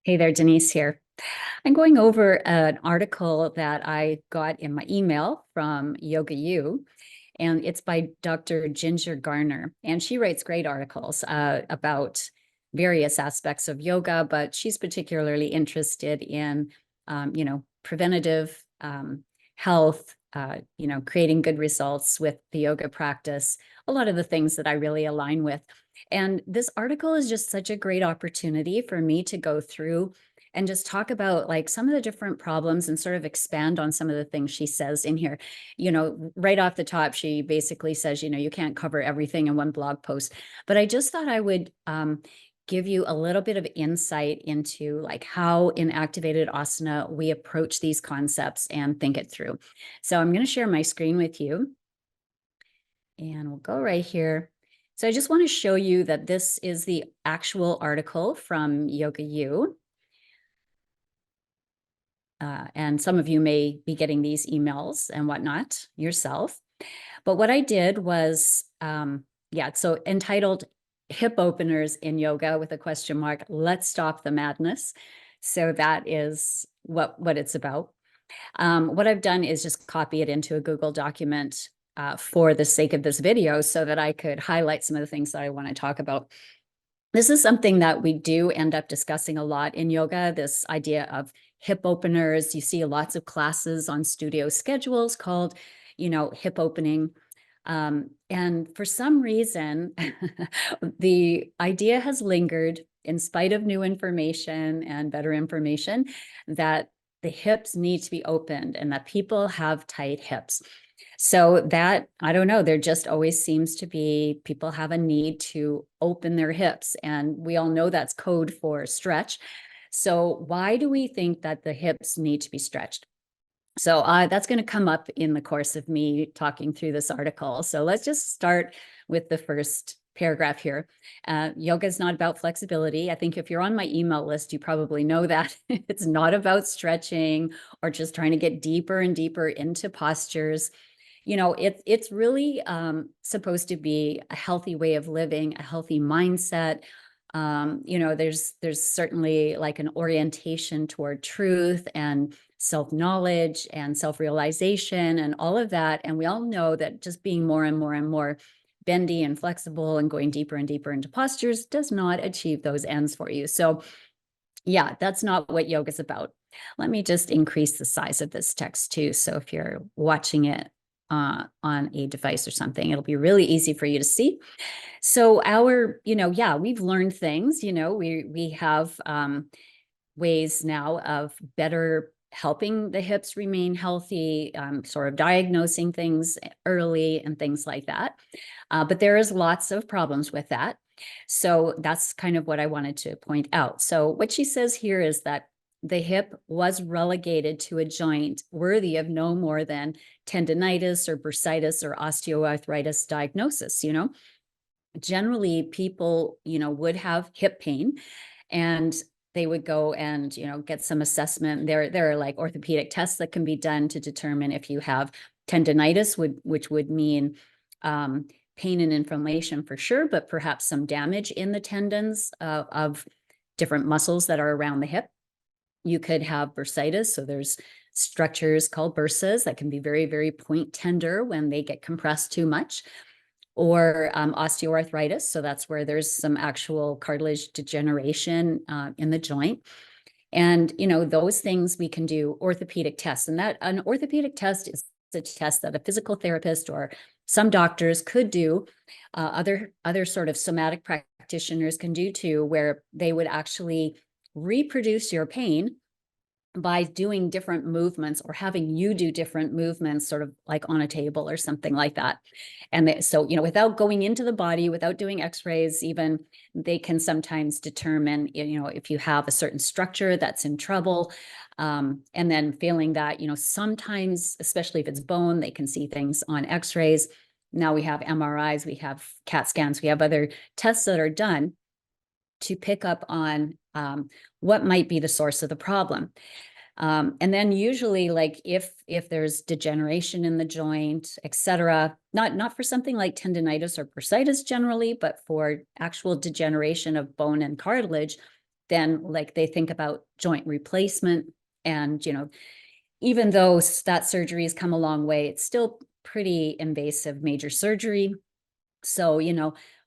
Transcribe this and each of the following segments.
Hey there, Denise here. I'm going over an article that I got in my email from Yoga U, and it's by Dr. Ginger Garner. And she writes great articles about various aspects of yoga, but she's particularly interested in, preventative health, creating good results with the yoga practice, a lot of the things that I really align with. And this article is just such a great opportunity for me to go through and just talk about like some of the different problems and sort of expand on some of the things she says in here. Right off the top, she basically says, you can't cover everything in one blog post, but I just thought I would give you a little bit of insight into like how in activated asana we approach these concepts and think it through. So I'm going to share my screen with you and we'll go right here. So I just want to show you that this is the actual article from Yoga U. And some of you may be getting these emails and whatnot yourself. But what I did was, so entitled Hip Openers in Yoga with a question mark, Let's Stop the Madness. So that is what it's about. What I've done is just copy it into a Google document for the sake of this video so that I could highlight some of the things that I want to talk about. This is something that we do end up discussing a lot in yoga, this idea of hip openers. You see lots of classes on studio schedules called, hip opening. And for some reason, the idea has lingered in spite of new information and better information that the hips need to be opened and that people have tight hips. So that, I don't know, there just always seems to be people have a need to open their hips. And we all know that's code for stretch. So why do we think that the hips need to be stretched? So that's going to come up in the course of me talking through this article. So let's just start with the first paragraph here. Yoga is not about flexibility. I think if you're on my email list, you probably know that. It's not about stretching or just trying to get deeper and deeper into postures. It's really supposed to be a healthy way of living, a healthy mindset. There's certainly like an orientation toward truth and self-knowledge and self-realization and all of that. And we all know that just being more and more and more bendy and flexible and going deeper and deeper into postures does not achieve those ends for you. So yeah, that's not what yoga is about. Let me just increase the size of this text too. So if you're watching it on a device or something, it'll be really easy for you to see. So we've learned things, we have ways now of better helping the hips remain healthy, sort of diagnosing things early and things like that. But there is lots of problems with that. So that's kind of what I wanted to point out. So what she says here is that the hip was relegated to a joint worthy of no more than tendinitis or bursitis or osteoarthritis diagnosis. Generally people, would have hip pain and they would go and, get some assessment. There are like orthopedic tests that can be done to determine if you have tendinitis, which would mean pain and inflammation for sure, but perhaps some damage in the tendons of different muscles that are around the hip. You could have bursitis. So there's structures called bursas that can be very, very point tender when they get compressed too much, or osteoarthritis. So that's where there's some actual cartilage degeneration in the joint. And, those things we can do orthopedic tests. And that an orthopedic test is a test that a physical therapist or some doctors could do, other sort of somatic practitioners can do too, where they would actually reproduce your pain by doing different movements or having you do different movements, sort of like on a table or something like that. And so, without going into the body, without doing x-rays, even they can sometimes determine, if you have a certain structure that's in trouble. And then failing that, sometimes, especially if it's bone, they can see things on x-rays. Now we have MRIs, we have CAT scans, we have other tests that are done to pick up on what might be the source of the problem. And then usually, like if there's degeneration in the joint, etc., not for something like tendinitis or bursitis generally, but for actual degeneration of bone and cartilage, then like they think about joint replacement. And, even though that surgery has come a long way, it's still pretty invasive major surgery. So,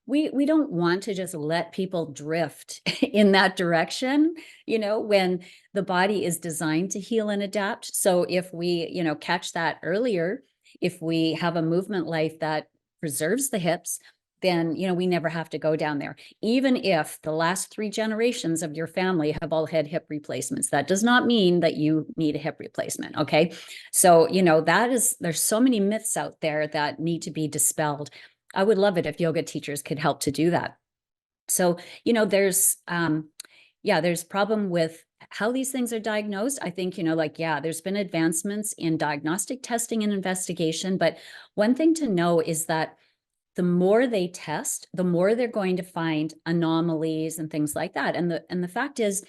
we don't want to just let people drift in that direction, when the body is designed to heal and adapt. So if we, catch that earlier, if we have a movement life that preserves the hips, then, we never have to go down there. Even if the last 3 generations of your family have all had hip replacements, that does not mean that you need a hip replacement. Okay. So, there's so many myths out there that need to be dispelled. I would love it if yoga teachers could help to do that. So, there's problem with how these things are diagnosed. I think, there's been advancements in diagnostic testing and investigation, but one thing to know is that the more they test, the more they're going to find anomalies and things like that. And the fact is,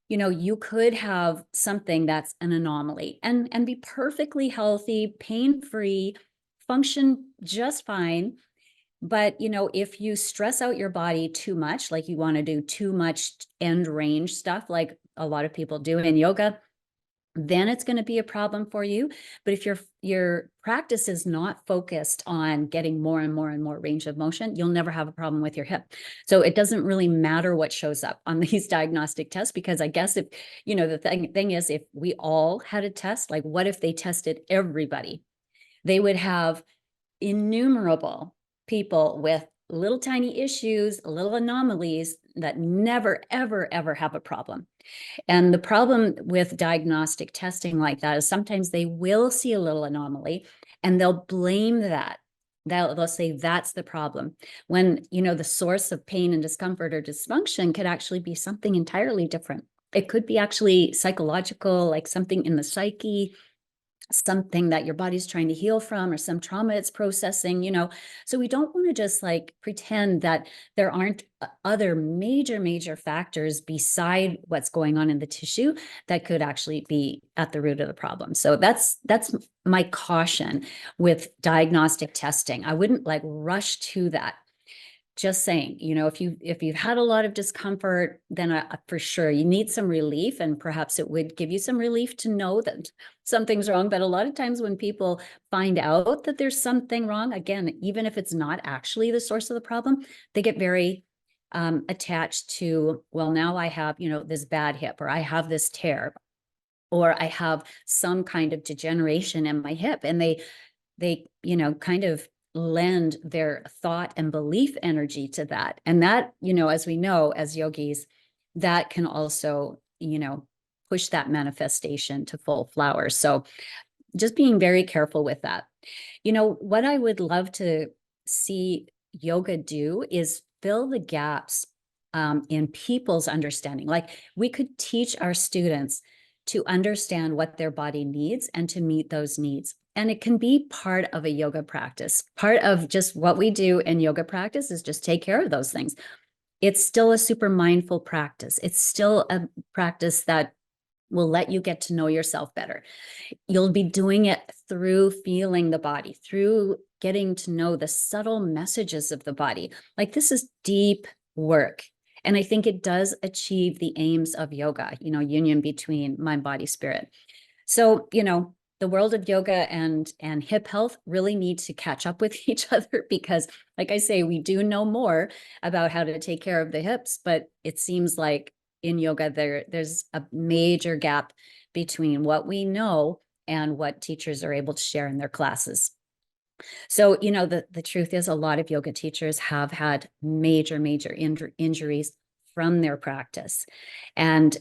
you could have something that's an anomaly and be perfectly healthy, pain-free, function just fine. But, if you stress out your body too much, like you want to do too much end range stuff, like a lot of people do in yoga, then it's going to be a problem for you. But if your practice is not focused on getting more and more and more range of motion, you'll never have a problem with your hip. So it doesn't really matter what shows up on these diagnostic tests, because I guess if, the thing is, if we all had a test, like what if they tested everybody? They would have innumerable people with little tiny issues, little anomalies that never, ever, ever have a problem. And the problem with diagnostic testing like that is sometimes they will see a little anomaly and they'll blame that. They'll say that's the problem, when, the source of pain and discomfort or dysfunction could actually be something entirely different. It could be actually psychological, like something in the psyche, something that your body's trying to heal from, or some trauma it's processing, So we don't want to just like pretend that there aren't other major factors beside what's going on in the tissue that could actually be at the root of the problem. So that's my caution with diagnostic testing. I wouldn't like rush to that. Just saying, if you've had a lot of discomfort, then for sure you need some relief, and perhaps it would give you some relief to know that something's wrong. But a lot of times when people find out that there's something wrong, again, even if it's not actually the source of the problem, they get very attached to, well, now I have, this bad hip, or I have this tear, or I have some kind of degeneration in my hip, and they kind of lend their thought and belief energy to that. And that, as we know, as yogis, that can also, push that manifestation to full flower. So just being very careful with that. What I would love to see yoga do is fill the gaps in people's understanding. Like we could teach our students to understand what their body needs and to meet those needs. And it can be part of a yoga practice. Part of just what we do in yoga practice is just take care of those things. It's still a super mindful practice. It's still a practice that will let you get to know yourself better. You'll be doing it through feeling the body, through getting to know the subtle messages of the body. Like this is deep work. And I think it does achieve the aims of yoga, union between mind, body, spirit. So, the world of yoga and hip health really need to catch up with each other, because like I say, we do know more about how to take care of the hips, but it seems like in yoga, there's a major gap between what we know and what teachers are able to share in their classes. So, the truth is a lot of yoga teachers have had major injuries from their practice. And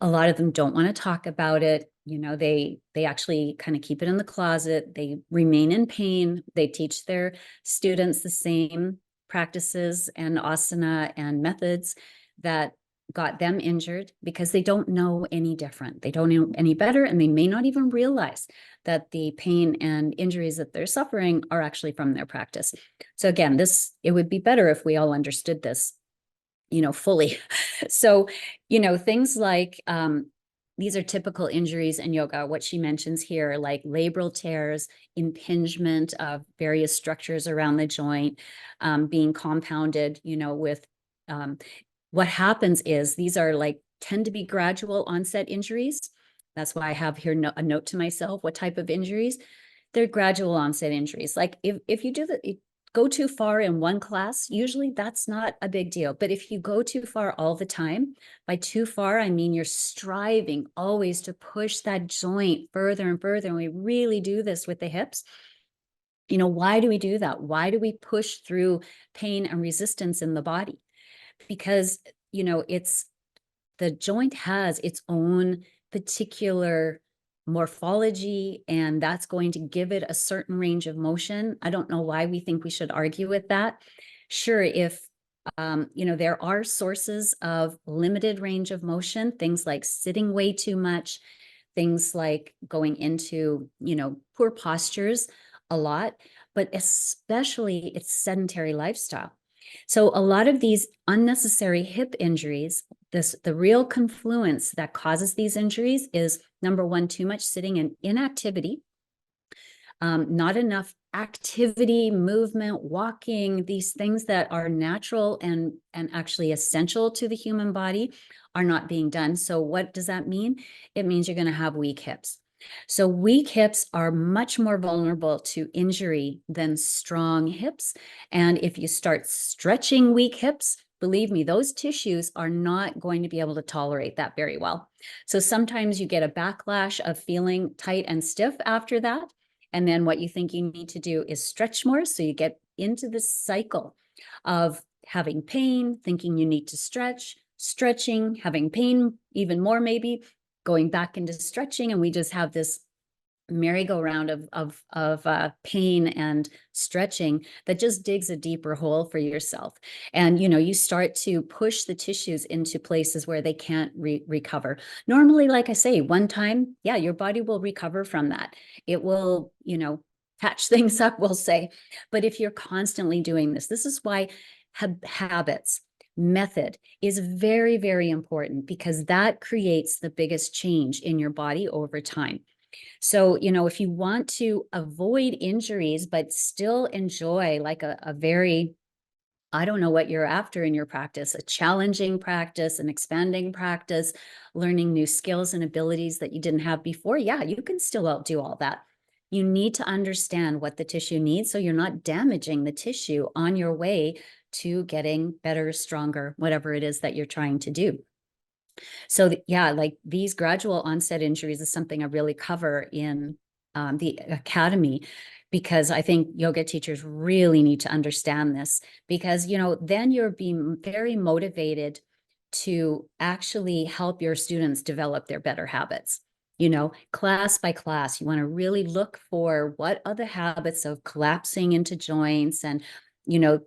a lot of them don't want to talk about it. They actually kind of keep it in the closet. They remain in pain. They teach their students the same practices and asana and methods that got them injured, because they don't know any different. They don't know any better, and they may not even realize that the pain and injuries that they're suffering are actually from their practice. So again, it would be better if we all understood this, fully. So, things like, these are typical injuries in yoga, what she mentions here, like labral tears, impingement of various structures around the joint, being compounded, with, what happens is these are like tend to be gradual onset injuries. That's why I have here a note to myself, what type of injuries? They're gradual onset injuries. Like if you go too far in one class, usually that's not a big deal. But if you go too far all the time, by too far, I mean you're striving always to push that joint further and further. And we really do this with the hips. Why do we do that? Why do we push through pain and resistance in the body? Because, it's the joint has its own particular morphology, and that's going to give it a certain range of motion. I don't know why we think we should argue with that. Sure, if there are sources of limited range of motion, things like sitting way too much, things like going into, poor postures a lot, but especially its sedentary lifestyle. So a lot of these unnecessary hip injuries, the real confluence that causes these injuries is, number one, too much sitting and inactivity, not enough activity, movement, walking, these things that are natural and actually essential to the human body are not being done. So what does that mean? It means you're going to have weak hips. So weak hips are much more vulnerable to injury than strong hips. And if you start stretching weak hips, believe me, those tissues are not going to be able to tolerate that very well. So sometimes you get a backlash of feeling tight and stiff after that. And then what you think you need to do is stretch more. So you get into this cycle of having pain, thinking you need to stretch, stretching, having pain even more, maybe going back into stretching. And we just have this merry-go-round of pain and stretching that just digs a deeper hole for yourself. And, you start to push the tissues into places where they can't recover. Normally, like I say, one time, yeah, your body will recover from that. It will, patch things up, we'll say. But if you're constantly doing this is why habits, method is very, very important, because that creates the biggest change in your body over time. So, if you want to avoid injuries, but still enjoy like a very, I don't know what you're after in your practice, a challenging practice, an expanding practice, learning new skills and abilities that you didn't have before, yeah, you can still do all that. You need to understand what the tissue needs so you're not damaging the tissue on your way to getting better, stronger, whatever it is that you're trying to do. So yeah, like these gradual onset injuries is something I really cover in the academy, because I think yoga teachers really need to understand this, because, then you're being very motivated to actually help your students develop their better habits. Class by class, you want to really look for what are the habits of collapsing into joints and,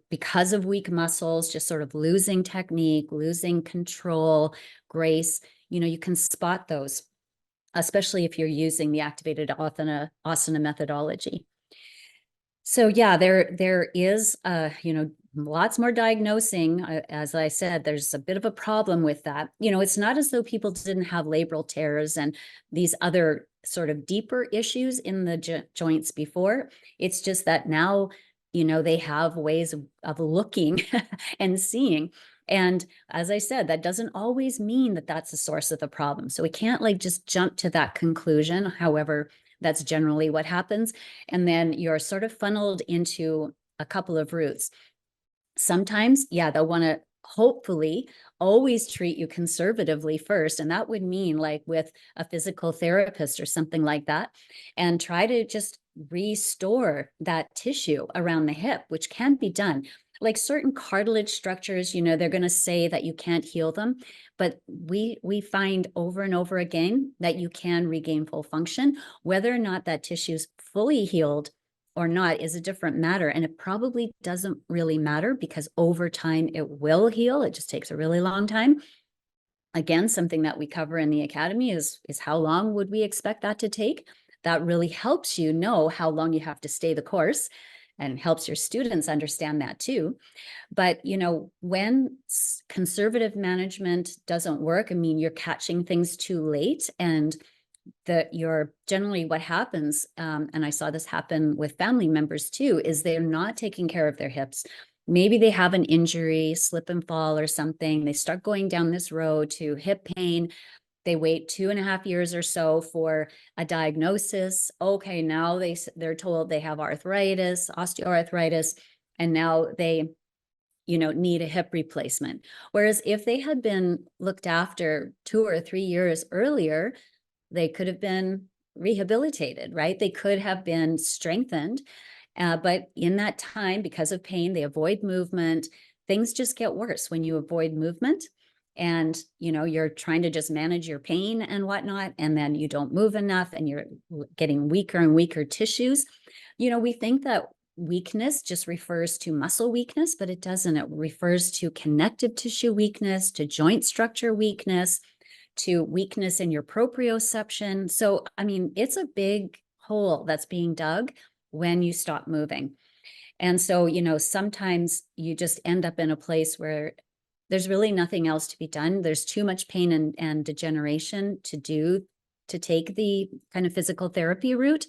because of weak muscles, just sort of losing technique, losing control, grace, you can spot those, especially if you're using the activated asana methodology. So yeah, there is, lots more diagnosing. As I said, there's a bit of a problem with that. It's not as though people didn't have labral tears and these other sort of deeper issues in the joints before. It's just that now, they have ways of looking and seeing. And as I said, that doesn't always mean that that's the source of the problem. So we can't like just jump to that conclusion. However, that's generally what happens. And then you're sort of funneled into a couple of routes. Sometimes, yeah, they'll want to hopefully always treat you conservatively first. And that would mean like with a physical therapist or something like that, and try to just restore that tissue around the hip, which can be done. Like certain cartilage structures, they're going to say that you can't heal them, but we find over and over again that you can regain full function. Whether or not that tissue's fully healed or not is a different matter. And it probably doesn't really matter, because over time it will heal. It just takes a really long time. Again, something that we cover in the academy is how long would we expect that to take? That really helps you know how long you have to stay the course, and helps your students understand that too. But, when conservative management doesn't work, I mean, you're catching things too late, and that you're generally what happens, and I saw this happen with family members too, is they're not taking care of their hips. maybe they have an injury, slip and fall or something. They start going down this road to hip pain. They wait 2.5 years or so for a diagnosis. Okay, now they're told they have arthritis, osteoarthritis, and now they need a hip replacement. Whereas if they had been looked after 2 or 3 years earlier, they could have been rehabilitated, right? They could have been strengthened. But in that time, because of pain, they avoid movement. Things just get worse when you avoid movement, and you're trying to just manage your pain and whatnot, and then you don't move enough and you're getting weaker and weaker tissues. We think that weakness just refers to muscle weakness, but it doesn't. It refers to connective tissue weakness, to joint structure weakness, to weakness in your proprioception. So, I mean, it's a big hole that's being dug when you stop moving. And so, sometimes you just end up in a place where there's really nothing else to be done. There's too much pain and degeneration to take the kind of physical therapy route.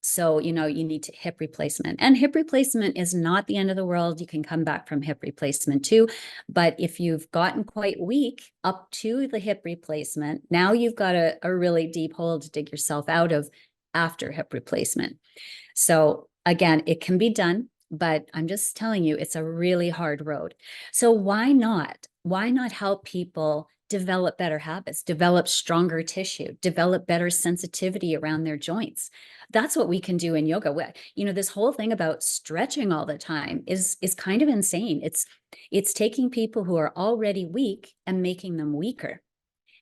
So, you need to hip replacement, and hip replacement is not the end of the world. You can come back from hip replacement too. But if you've gotten quite weak up to the hip replacement, now you've got a really deep hole to dig yourself out of after hip replacement. So again, it can be done, but I'm just telling you, it's a really hard road. So why not? Why not help people develop better habits, develop stronger tissue, develop better sensitivity around their joints? That's what we can do in yoga. This whole thing about stretching all the time is kind of insane. It's taking people who are already weak and making them weaker.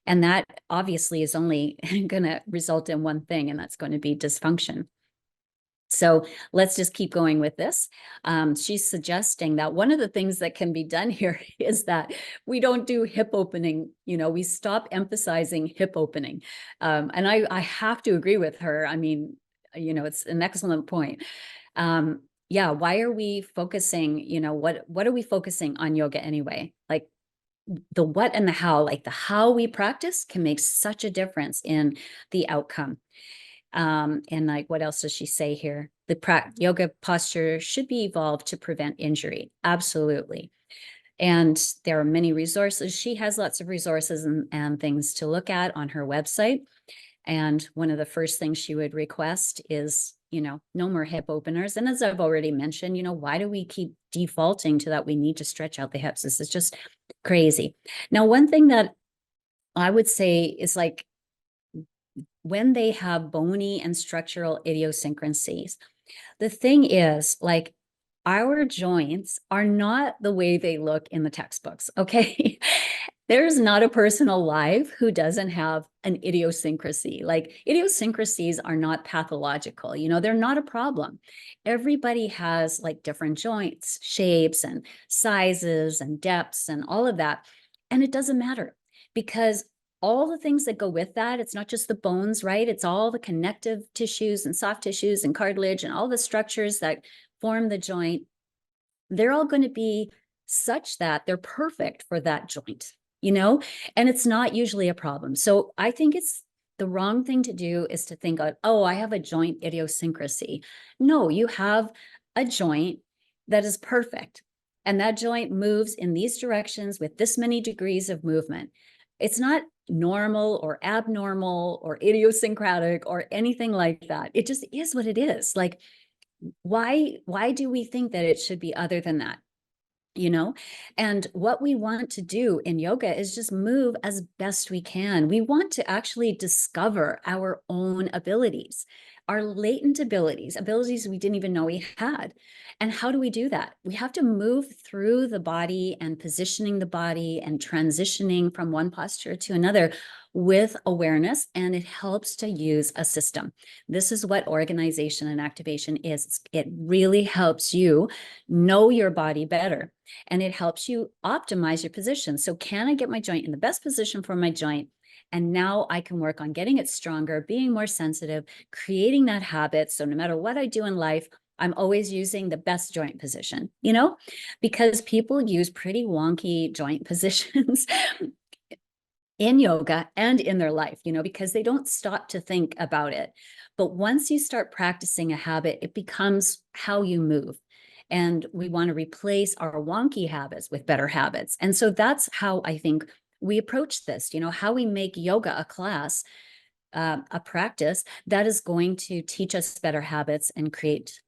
And that obviously is only going to result in one thing, and that's going to be dysfunction. So let's just keep going with this. She's suggesting that one of the things that can be done here is that we don't do hip opening. We stop emphasizing hip opening. And I have to agree with her. I mean, it's an excellent point. Yeah, why are we focusing, what are we focusing on yoga anyway? Like the what and the how, like the how we practice can make such a difference in the outcome. And like, what else does she say here? The yoga posture should be evolved to prevent injury. Absolutely. And there are many resources. She has lots of resources and things to look at on her website. And one of the first things she would request is, no more hip openers. And as I've already mentioned, why do we keep defaulting to that? We need to stretch out the hips. This is just crazy. Now, one thing that I would say is like, when they have bony and structural idiosyncrasies, the thing is, like, our joints are not the way they look in the textbooks, okay? There's not a person alive who doesn't have an idiosyncrasy. Like, idiosyncrasies are not pathological, they're not a problem. Everybody has like different joints, shapes, and sizes, and depths, and all of that. And it doesn't matter, because all the things that go with that, it's not just the bones, right? It's all the connective tissues and soft tissues and cartilage and all the structures that form the joint. They're all going to be such that they're perfect for that joint, and it's not usually a problem. So I think it's the wrong thing to do is to think, oh, I have a joint idiosyncrasy. No, you have a joint that is perfect. And that joint moves in these directions with this many degrees of movement. It's not normal or abnormal or idiosyncratic or anything like that. It just is what it is. Like, why do we think that it should be other than that? And what we want to do in yoga is just move as best we can. We want to actually discover our own abilities, our latent abilities we didn't even know we had. And how do we do that? We have to move through the body and positioning the body and transitioning from one posture to another with awareness, and it helps to use a system. This is what organization and activation is. It really helps you know your body better, and it helps you optimize your position. So can I get my joint in the best position for my joint? And now I can work on getting it stronger, being more sensitive, creating that habit. So no matter what I do in life, I'm always using the best joint position, because people use pretty wonky joint positions in yoga and in their life, because they don't stop to think about it. But once you start practicing a habit, it becomes how you move. And we want to replace our wonky habits with better habits. And so that's how I think we approach this, how we make yoga a class, a practice that is going to teach us better habits and create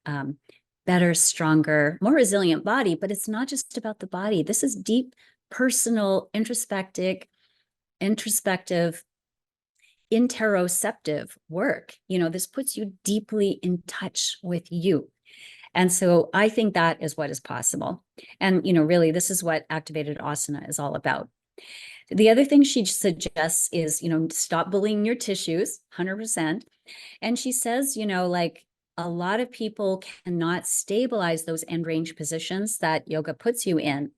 better, stronger, more resilient body. But it's not just about the body. This is deep, personal, introspective, interoceptive work. This puts you deeply in touch with you. And so I think that is what is possible. And, really, this is what activated asana is all about. The other thing she suggests is, stop bullying your tissues, 100%. And she says, like a lot of people cannot stabilize those end range positions that yoga puts you in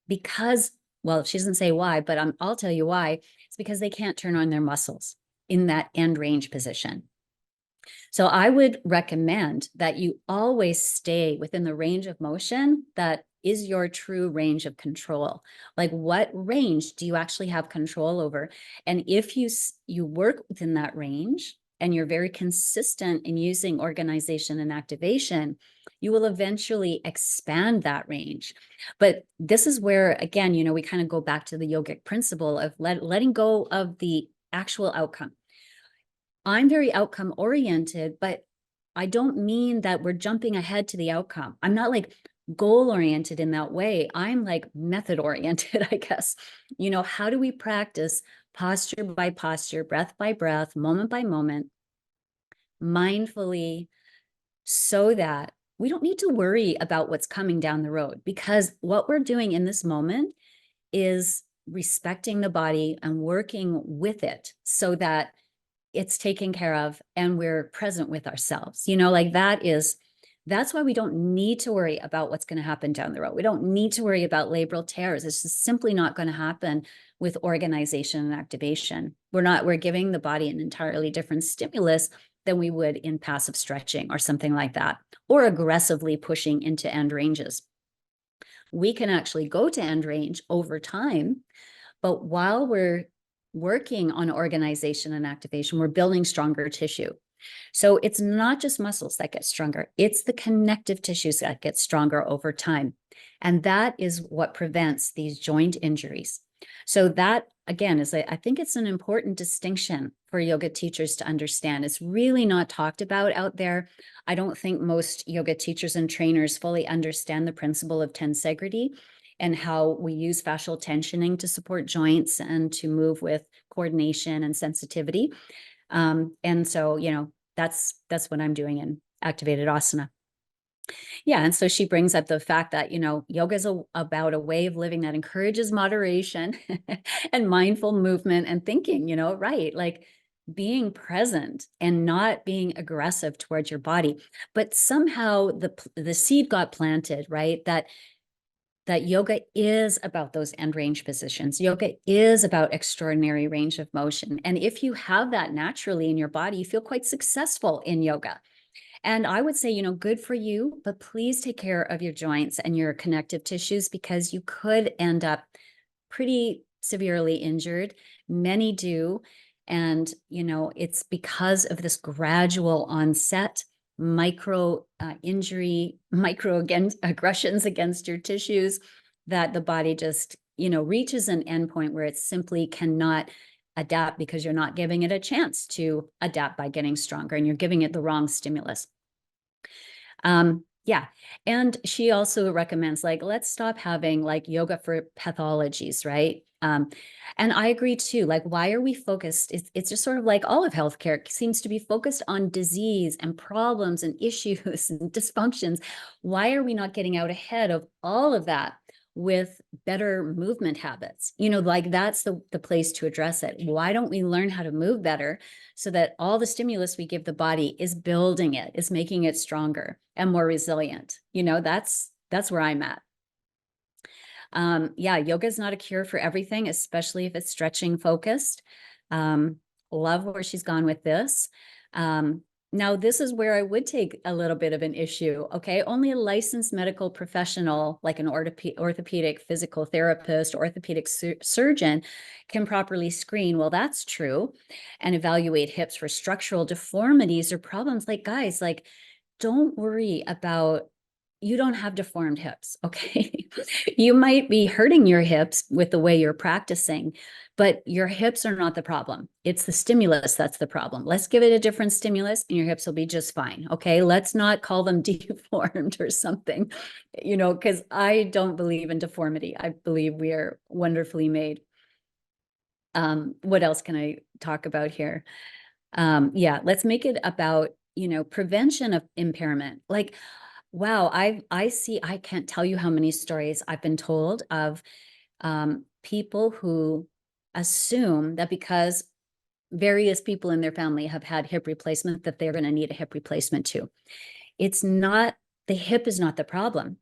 because, well, she doesn't say why, but I'll tell you why. It's because they can't turn on their muscles in that end range position. So I would recommend that you always stay within the range of motion that is your true range of control. Like, what range do you actually have control over? And if you work within that range and you're very consistent in using organization and activation, you will eventually expand that range. But this is where, again, we kind of go back to the yogic principle of letting go of the actual outcome. I'm very outcome oriented, but I don't mean that we're jumping ahead to the outcome. I'm not like goal oriented in that way. I'm like method oriented, I guess. How do we practice posture by posture, breath by breath, moment by moment, mindfully, so that we don't need to worry about what's coming down the road? Because what we're doing in this moment is respecting the body and working with it so that it's taken care of and we're present with ourselves. Like that's why we don't need to worry about what's going to happen down the road. We don't need to worry about labral tears. It's just simply not going to happen with organization and activation. We're giving the body an entirely different stimulus than we would in passive stretching or something like that, or aggressively pushing into end ranges. We can actually go to end range over time, but while we're working on organization and activation, we're building stronger tissue. So it's not just muscles that get stronger, it's the connective tissues that get stronger over time. And that is what prevents these joint injuries. So that, again, I think it's an important distinction for yoga teachers to understand. It's really not talked about out there. I don't think most yoga teachers and trainers fully understand the principle of tensegrity and how we use fascial tensioning to support joints and to move with coordination and sensitivity. And so, that's what I'm doing in activated asana. Yeah. And so she brings up the fact that, yoga is about a way of living that encourages moderation and mindful movement and thinking, right? Like being present and not being aggressive towards your body. But somehow the seed got planted, right? That yoga is about those end range positions. Yoga is about extraordinary range of motion. And if you have that naturally in your body, you feel quite successful in yoga. And I would say, good for you, but please take care of your joints and your connective tissues because you could end up pretty severely injured. Many do. And, it's because of this gradual onset micro injury, aggressions against your tissues that the body just, reaches an endpoint where it simply cannot adapt because you're not giving it a chance to adapt by getting stronger and you're giving it the wrong stimulus. Yeah. And she also recommends let's stop having yoga for pathologies, right? And I agree too. Why are we focused? It's just sort of like all of healthcare seems to be focused on disease and problems and issues and dysfunctions. Why are we not getting out ahead of all of that with better movement habits? That's the place to address it. Why don't we learn how to move better so that all the stimulus we give the body is building it, is making it stronger and more resilient? That's where I'm at. Yeah, yoga is not a cure for everything, especially if it's stretching focused. Love where she's gone with this. Now, this is where I would take a little bit of an issue. Okay, only a licensed medical professional, like an orthopedic physical therapist, orthopedic surgeon, can properly screen. Well, that's true, and evaluate hips for structural deformities or problems. Guys, don't worry about you don't have deformed hips, okay? You might be hurting your hips with the way you're practicing, but your hips are not the problem. It's the stimulus that's the problem. Let's give it a different stimulus and your hips will be just fine, okay? Let's not call them deformed or something, because I don't believe in deformity. I believe we are wonderfully made. What else can I talk about here? Yeah, let's make it about, prevention of impairment. Like, wow, I can't tell you how many stories I've been told of people who assume that because various people in their family have had hip replacement, that they're going to need a hip replacement too. It's not, the hip is not the problem.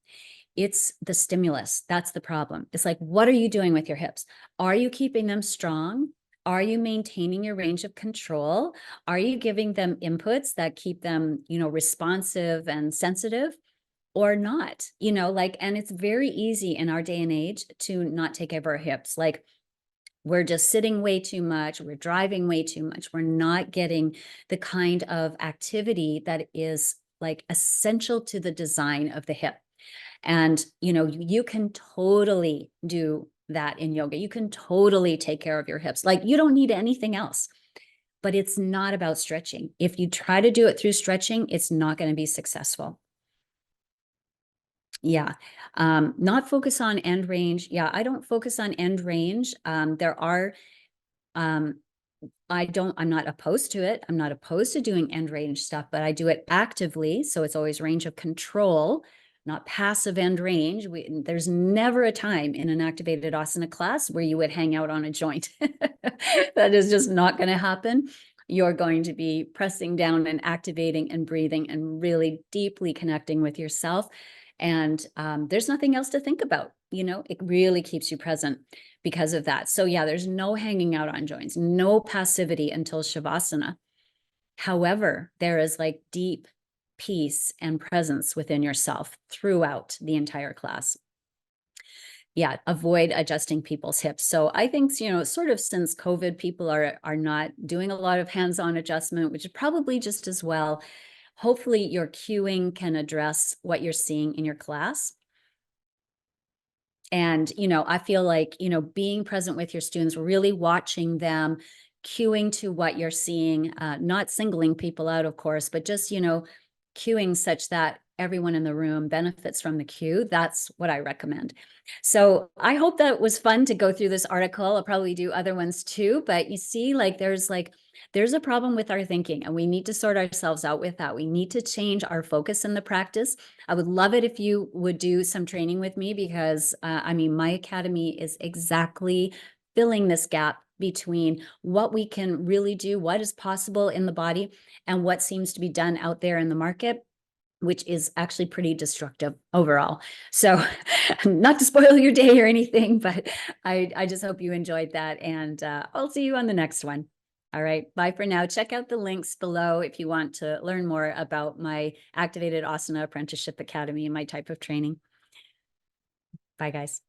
It's the stimulus. That's the problem. It's like, what are you doing with your hips? Are you keeping them strong? Are you maintaining your range of control? Are you giving them inputs that keep them, responsive and sensitive? Or not, and it's very easy in our day and age to not take care of our hips. Like, we're just sitting way too much, we're driving way too much, we're not getting the kind of activity that is like essential to the design of the hip. And you can totally do that in yoga. You can totally take care of your hips. Like, you don't need anything else. But it's not about stretching. If you try to do it through stretching, it's not going to be successful. Yeah. Not focus on end range. Yeah, I don't focus on end range. There are, um, I'm not opposed to it. I'm not opposed to doing end range stuff, but I do it actively. So it's always range of control, not passive end range. There's never a time in an activated asana class where you would hang out on a joint. That is just not going to happen. You're going to be pressing down and activating and breathing and really deeply connecting with yourself. And there's nothing else to think about. It really keeps you present because of that. So yeah, there's no hanging out on joints, no passivity until Shavasana. However, there is like deep peace and presence within yourself throughout the entire class. Yeah, avoid adjusting people's hips. So I think, sort of since COVID, people are not doing a lot of hands-on adjustment, which is probably just as well. Hopefully your cueing can address what you're seeing in your class. And, I feel like, being present with your students, really watching them, cueing to what you're seeing, not singling people out, of course, but just, cueing such that everyone in the room benefits from the cue. That's what I recommend. So I hope that was fun to go through this article. I'll probably do other ones too, but you see, there's a problem with our thinking and we need to sort ourselves out with that. We need to change our focus in the practice. I would love it if you would do some training with me because my academy is exactly filling this gap between what we can really do, what is possible in the body, and what seems to be done out there in the market, which is actually pretty destructive overall. So not to spoil your day or anything, but I just hope you enjoyed that. And I'll see you on the next one. All right, bye for now. Check out the links below if you want to learn more about my Activated Asana Apprenticeship Academy and my type of training. Bye, guys.